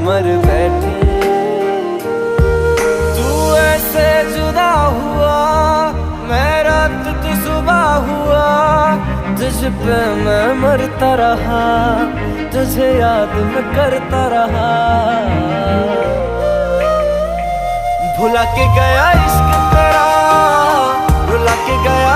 मर बैठी। तू ऐसे जुदा हुआ, मैं रात तू सुबह हुआ, तुझ पे मैं मरता रहा, तुझे याद मैं करता रहा। भुला के गया इश्क तेरा, रुला के गया